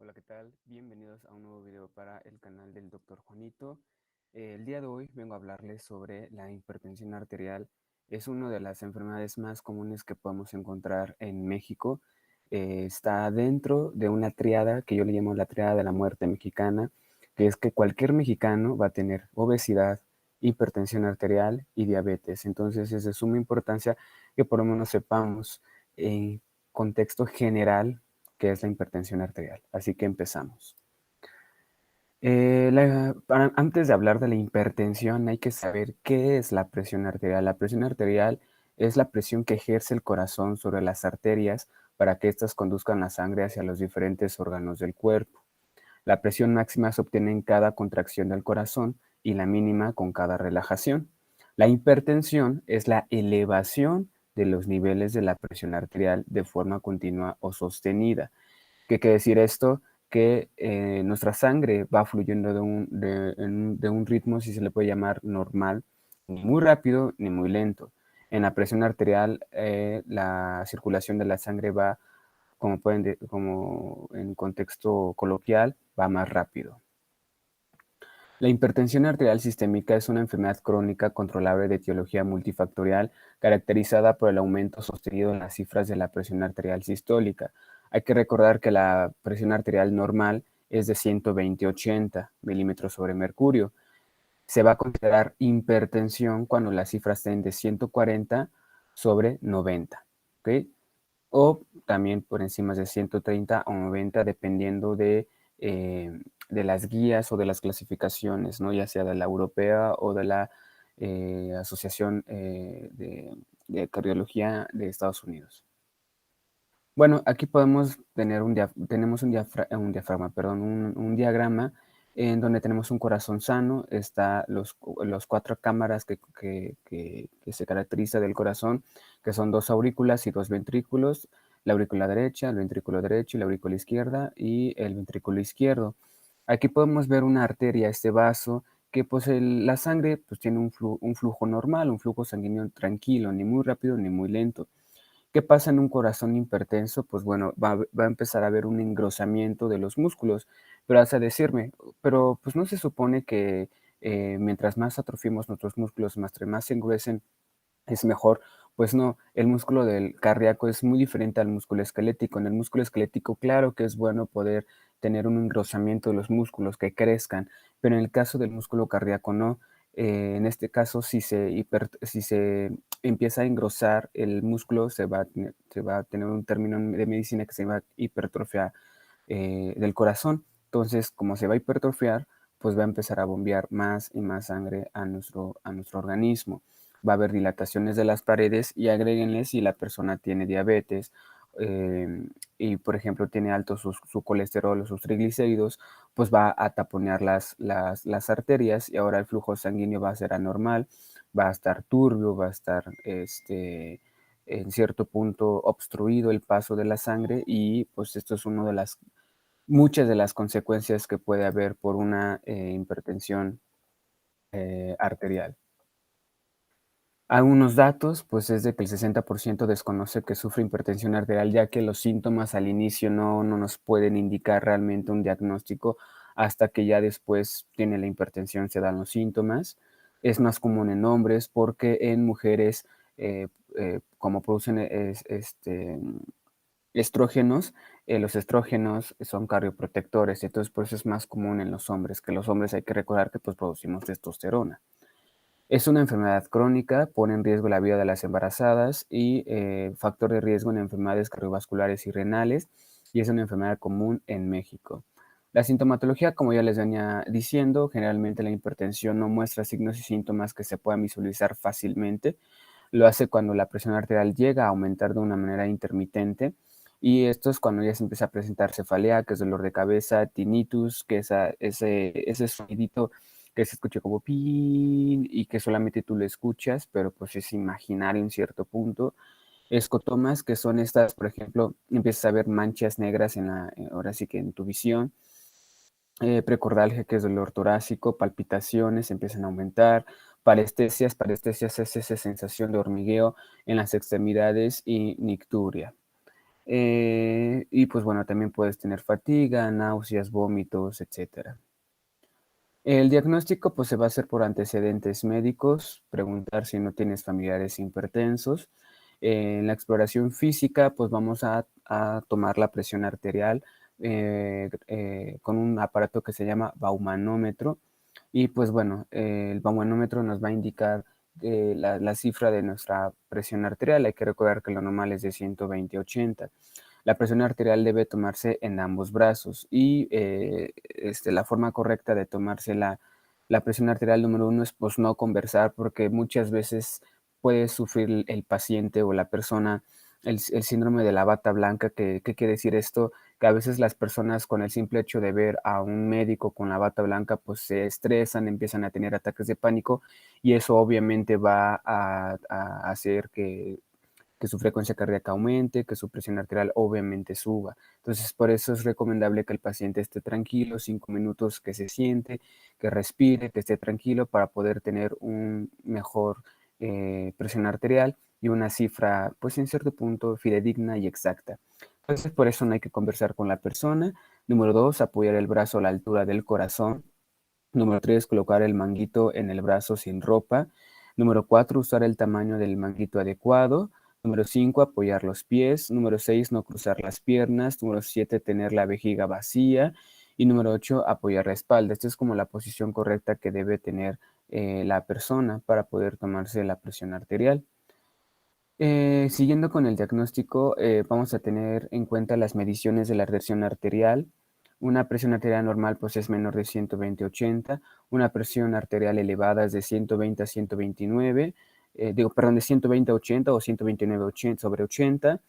Hola, ¿qué tal? Bienvenidos a un nuevo video para el canal del Dr. Juanito. El día de hoy vengo a hablarles sobre la hipertensión arterial. Es una de las enfermedades más comunes que podemos encontrar en México. Está dentro de una triada que yo le llamo la triada de la muerte mexicana, que es que cualquier mexicano va a tener obesidad, hipertensión arterial y diabetes. Entonces es de suma importancia que por lo menos sepamos en contexto general que es la hipertensión arterial. Así que empezamos. Antes de hablar de la hipertensión, hay que saber qué es la presión arterial. La presión arterial es la presión que ejerce el corazón sobre las arterias para que éstas conduzcan la sangre hacia los diferentes órganos del cuerpo. La presión máxima se obtiene en cada contracción del corazón y la mínima con cada relajación. La hipertensión es la elevación de los niveles de la presión arterial de forma continua o sostenida. ¿Qué quiere decir esto? Que nuestra sangre va fluyendo de un ritmo, si se le puede llamar normal, ni muy rápido ni muy lento. En la presión arterial, la circulación de la sangre va, como en contexto coloquial, va más rápido. La hipertensión arterial sistémica es una enfermedad crónica controlable de etiología multifactorial caracterizada por el aumento sostenido en las cifras de la presión arterial sistólica. Hay que recordar que la presión arterial normal es de 120/80 milímetros sobre mercurio. Se va a considerar hipertensión cuando las cifras estén de 140/90, ¿ok? O también por encima de 130 o 90, dependiendo de las guías o de las clasificaciones, ¿no? Ya sea de la europea o de la Asociación de Cardiología de Estados Unidos. Bueno, aquí podemos tener tenemos un diafragma, perdón, un diagrama en donde tenemos un corazón sano, está los cuatro cámaras que se caracteriza del corazón, que son dos aurículas y dos ventrículos, la aurícula derecha, el ventrículo derecho y la aurícula izquierda y el ventrículo izquierdo. Aquí podemos ver una arteria, este vaso, que pues la sangre pues tiene un flujo normal, un flujo sanguíneo tranquilo, ni muy rápido ni muy lento. ¿Qué pasa en un corazón hipertenso? Pues bueno, va a empezar a haber un engrosamiento de los músculos, pero vas a decirme, pero pues no se supone que mientras más atrofiemos nuestros músculos, más se engruesen, es mejor. Pues no, el músculo del cardíaco es muy diferente al músculo esquelético. En el músculo esquelético, claro que es bueno poder tener un engrosamiento de los músculos que crezcan, pero en el caso del músculo cardíaco no. En este caso, si se empieza a engrosar el músculo, se va a tener un término de medicina que se llama hipertrofia del corazón. Entonces, como se va a hipertrofiar, pues va a empezar a bombear más y más sangre a nuestro organismo. Va a haber dilataciones de las paredes y agréguenle si la persona tiene diabetes y, por ejemplo, tiene alto su colesterol o sus triglicéridos, pues va a taponear las arterias y ahora el flujo sanguíneo va a ser anormal, va a estar turbio, va a estar en cierto punto obstruido el paso de la sangre y pues esto es una de las muchas de las consecuencias que puede haber por una hipertensión arterial. Algunos datos, pues es de que el 60% desconoce que sufre hipertensión arterial, ya que los síntomas al inicio no nos pueden indicar realmente un diagnóstico hasta que ya después tiene la hipertensión, se dan los síntomas. Es más común en hombres porque en mujeres, como producen estrógenos, los estrógenos son cardioprotectores, entonces por eso es más común en los hombres, que los hombres hay que recordar que pues producimos testosterona. Es una enfermedad crónica, pone en riesgo la vida de las embarazadas y factor de riesgo en enfermedades cardiovasculares y renales, y es una enfermedad común en México. La sintomatología, como ya les venía diciendo, generalmente la hipertensión no muestra signos y síntomas que se puedan visualizar fácilmente. Lo hace cuando la presión arterial llega a aumentar de una manera intermitente, y esto es cuando ya se empieza a presentar cefalea, que es dolor de cabeza, tinnitus, que es ese sonidito que se escucha como pin y que solamente tú lo escuchas, pero pues es imaginario en cierto punto. Escotomas, que son estas, por ejemplo, empiezas a ver manchas negras ahora sí que en tu visión. Precordalgia, que es dolor torácico, palpitaciones empiezan a aumentar, parestesias es esa sensación de hormigueo en las extremidades y nicturia. Y pues bueno, también puedes tener fatiga, náuseas, vómitos, etcétera. El diagnóstico pues se va a hacer por antecedentes médicos, preguntar si no tienes familiares hipertensos. En la exploración física pues vamos a tomar la presión arterial con un aparato que se llama baumanómetro y pues bueno, el baumanómetro nos va a indicar la cifra de nuestra presión arterial. Hay que recordar que lo normal es de 120/80. La presión arterial debe tomarse en ambos brazos y la forma correcta de tomarse la presión arterial número uno es pues no conversar porque muchas veces puede sufrir el paciente o la persona el síndrome de la bata blanca. ¿Qué quiere decir esto? Que a veces las personas con el simple hecho de ver a un médico con la bata blanca pues se estresan, empiezan a tener ataques de pánico y eso obviamente va a hacer que su frecuencia cardíaca aumente, que su presión arterial obviamente suba. Entonces, por eso es recomendable que el paciente esté tranquilo, 5 minutos que se siente, que respire, que esté tranquilo para poder tener un mejor presión arterial y una cifra, pues en cierto punto, fidedigna y exacta. Entonces, por eso no hay que conversar con la persona. Número dos, apoyar el brazo a la altura del corazón. Número 3, colocar el manguito en el brazo sin ropa. Número 4, usar el tamaño del manguito adecuado. Número 5, apoyar los pies. Número 6, no cruzar las piernas. Número 7, tener la vejiga vacía. Y número 8, apoyar la espalda. Esta es como la posición correcta que debe tener la persona para poder tomarse la presión arterial. Siguiendo con el diagnóstico, vamos a tener en cuenta las mediciones de la presión arterial. Una presión arterial normal pues es menor de 120/80, una presión arterial elevada es de 120/129, de 120/80 o 129/80.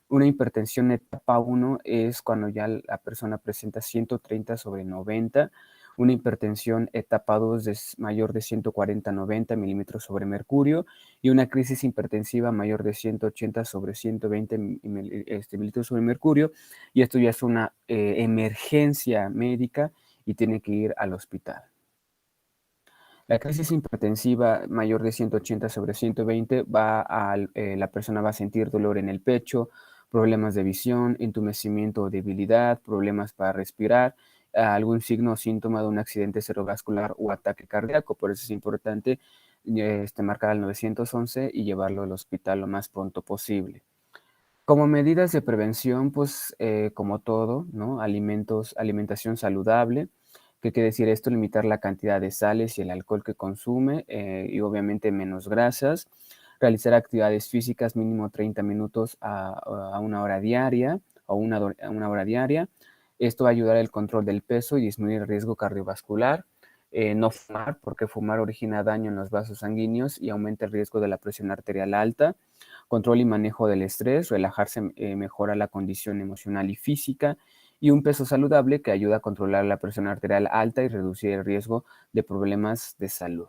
Una hipertensión etapa 1 es cuando ya la persona presenta 130/90. Una hipertensión etapa 2 es mayor de 140/90 milímetros sobre mercurio y una crisis hipertensiva mayor de 180/120 mililitros sobre mercurio, y esto ya es una emergencia médica y tiene que ir al hospital. La crisis hipertensiva mayor de 180/120 la persona va a sentir dolor en el pecho, problemas de visión, entumecimiento o debilidad, problemas para respirar, algún signo o síntoma de un accidente cerebrovascular o ataque cardíaco. Por eso es importante marcar al 911 y llevarlo al hospital lo más pronto posible. Como medidas de prevención, pues como todo, ¿no? Alimentación saludable. ¿Qué quiere decir esto? Limitar la cantidad de sales y el alcohol que consume y obviamente menos grasas. Realizar actividades físicas mínimo 30 minutos a una hora diaria o a una hora diaria. Esto va a ayudar al control del peso y disminuir el riesgo cardiovascular. No fumar, porque fumar origina daño en los vasos sanguíneos y aumenta el riesgo de la presión arterial alta. Control y manejo del estrés, relajarse mejora la condición emocional y física, y un peso saludable que ayuda a controlar la presión arterial alta y reducir el riesgo de problemas de salud.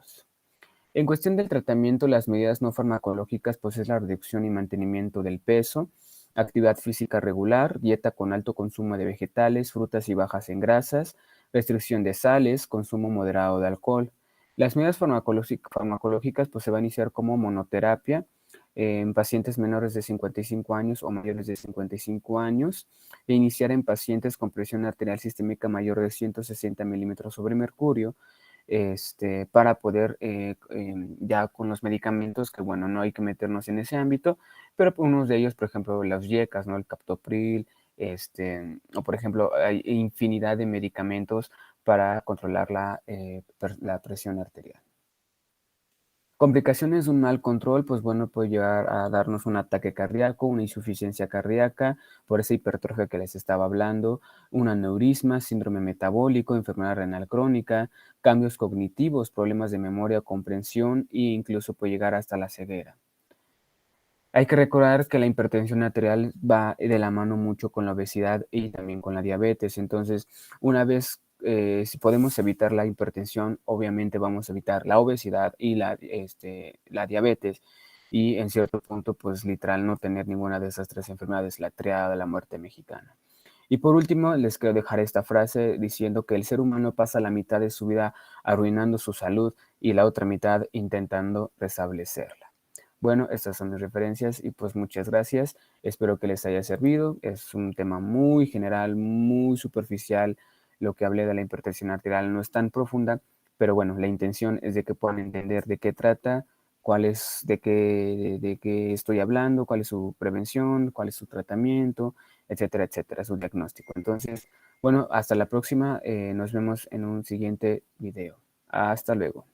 En cuestión del tratamiento, las medidas no farmacológicas pues es la reducción y mantenimiento del peso, actividad física regular, dieta con alto consumo de vegetales, frutas y bajas en grasas, restricción de sales, consumo moderado de alcohol. Las medidas farmacológicas pues se va a iniciar como monoterapia en pacientes menores de 55 años o mayores de 55 años e iniciar en pacientes con presión arterial sistémica mayor de 160 milímetros sobre mercurio, para poder ya con los medicamentos, que bueno, no hay que meternos en ese ámbito, pero unos de ellos, por ejemplo, los YECAS, ¿no? El captopril, o por ejemplo, hay infinidad de medicamentos para controlar la presión arterial. Complicaciones de un mal control, pues bueno, puede llegar a darnos un ataque cardíaco, una insuficiencia cardíaca, por esa hipertrofia que les estaba hablando, un aneurisma, síndrome metabólico, enfermedad renal crónica, cambios cognitivos, problemas de memoria, comprensión e incluso puede llegar hasta la ceguera. Hay que recordar que la hipertensión arterial va de la mano mucho con la obesidad y también con la diabetes. Entonces, una vez, si podemos evitar la hipertensión, obviamente vamos a evitar la obesidad y la diabetes. Y en cierto punto, pues literal, no tener ninguna de esas tres enfermedades, la triada de la muerte mexicana. Y por último, les quiero dejar esta frase diciendo que el ser humano pasa la mitad de su vida arruinando su salud y la otra mitad intentando restablecerla. Bueno, estas son mis referencias y pues muchas gracias. Espero que les haya servido. Es un tema muy general, muy superficial. Lo que hablé de la hipertensión arterial no es tan profunda, pero bueno, la intención es de que puedan entender de qué trata, cuál es, de qué estoy hablando, cuál es su prevención, cuál es su tratamiento, etcétera, etcétera, su diagnóstico. Entonces, bueno, hasta la próxima. Nos vemos en un siguiente video. Hasta luego.